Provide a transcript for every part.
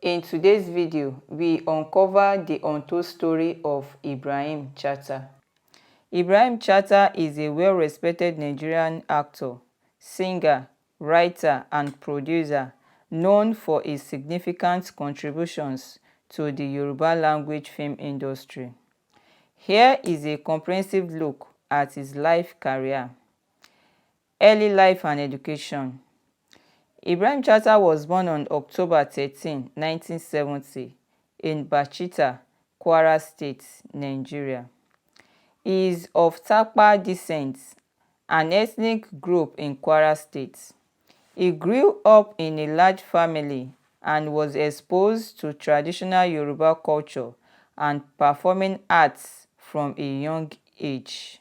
In today's video, we uncover the untold story of Ibrahim Chatta. Ibrahim Chatta is a well-respected Nigerian actor, singer, writer, and producer known for his significant contributions to the Yoruba language film industry. Here is a comprehensive look at his life career, early life and education. Ibrahim Chatta was born on October 13, 1970 in Bachita, Kwara State, Nigeria. He is of Tapa descent, an ethnic group in Kwara State. He grew up in a large family and was exposed to traditional Yoruba culture and performing arts from a young age.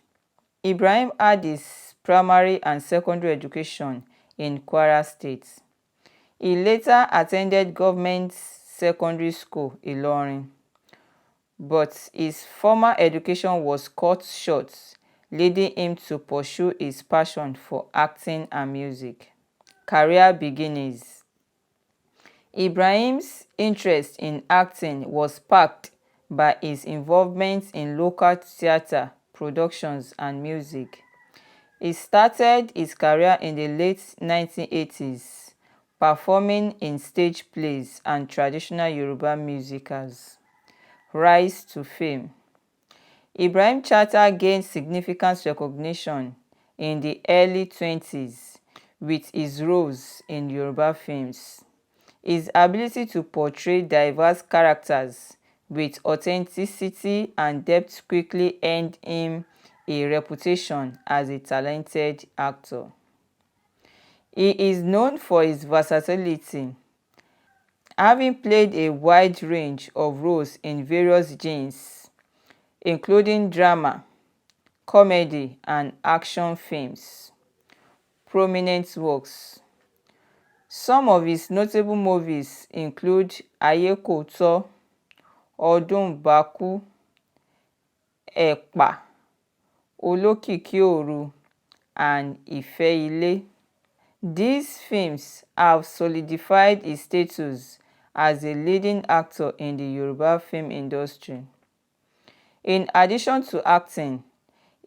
Ibrahim had his primary and secondary education in Kwara State. He later attended government secondary school Ilorin, but his formal education was cut short, leading him to pursue his passion for acting and music. Career beginnings. Ibrahim's interest in acting was sparked by his involvement in local theatre productions and music. He started his career in the late 1980s, performing in stage plays and traditional Yoruba musicals. Rise to fame. Ibrahim Chatta gained significant recognition in the early 20s with his roles in Yoruba films. His ability to portray diverse characters with authenticity and depth quickly earned him a reputation as a talented actor. He is known for his versatility, having played a wide range of roles in various genres, including drama, comedy, and action films. Prominent works. Some of his notable movies include Ayé Kò Tọ́, Ọdún Bákú, Ẹ̀pà, Olókìkí Òru, and Ìfẹ́ Ilé. These films have solidified his status as a leading actor in the Yoruba film industry. In addition to acting,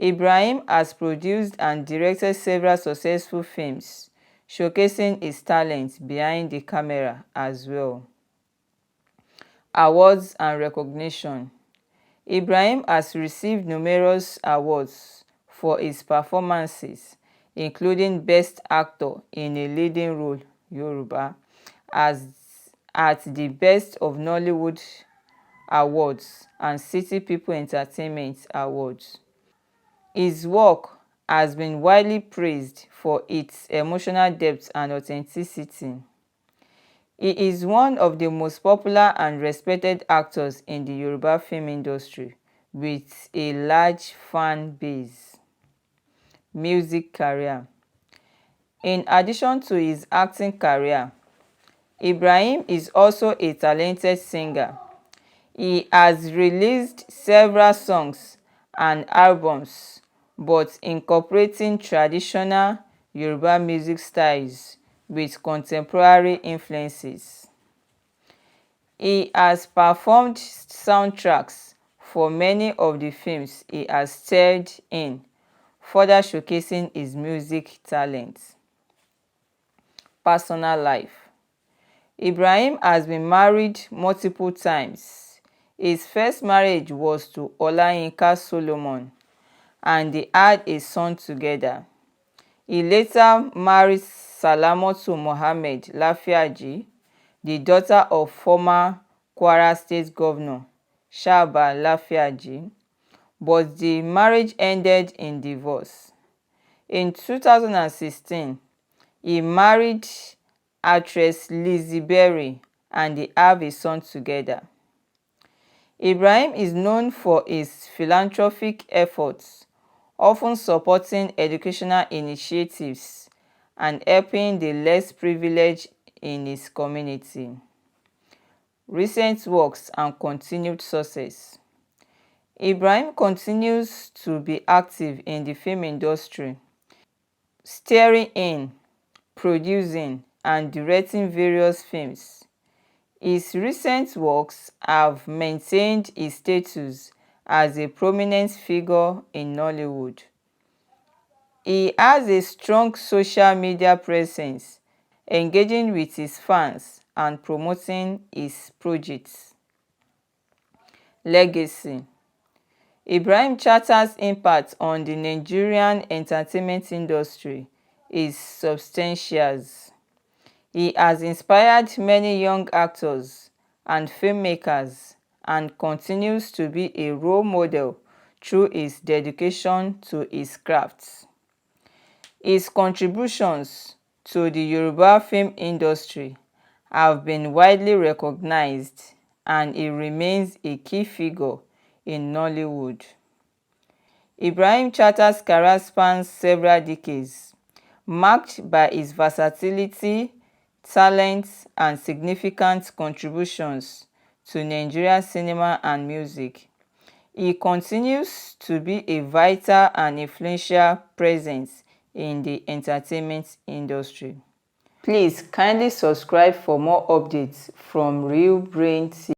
Ibrahim has produced and directed several successful films, showcasing his talent behind the camera as well. Awards and recognition. Ibrahim has received numerous awards for his performances, including Best Actor in a Leading Role Yoruba at the Best of Nollywood Awards and City People Entertainment Awards. His work has been widely praised for its emotional depth and authenticity. He is one of the most popular and respected actors in the Yoruba film industry with a large fan base. Music career. In addition to his acting career, Ibrahim is also a talented singer. He has released several songs and albums, but incorporating traditional Yoruba music styles with contemporary influences. He has performed soundtracks for many of the films he has starred in, further showcasing his music talent. Personal life. Ibrahim has been married multiple times. His first marriage was to Olayinka Solomon, and they had a son together. He later married Salamatu Mohammed Lafiaji, the daughter of former Kwara State Governor Shaba Lafiaji, but the marriage ended in divorce. In 2016, he married actress Lizzie Berry and they have a son together. Ibrahim is known for his philanthropic efforts, often supporting educational initiatives and helping the less privileged in his community. Recent works and continued success. Ibrahim continues to be active in the film industry, starring in, producing, and directing various films. His recent works have maintained his status as a prominent figure in Nollywood. He has a strong social media presence, engaging with his fans and promoting his projects. Legacy. Ibrahim Chatta's impact on the Nigerian entertainment industry is substantial. He has inspired many young actors and filmmakers and continues to be a role model through his dedication to his craft. His contributions to the Yoruba film industry have been widely recognized, and he remains a key figure in Nollywood. Ibrahim Chatta's career spans several decades, marked by his versatility, talent, and significant contributions to Nigerian cinema and music. He continues to be a vital and influential presence in the entertainment industry. Please kindly subscribe for more updates from Real Brain TV.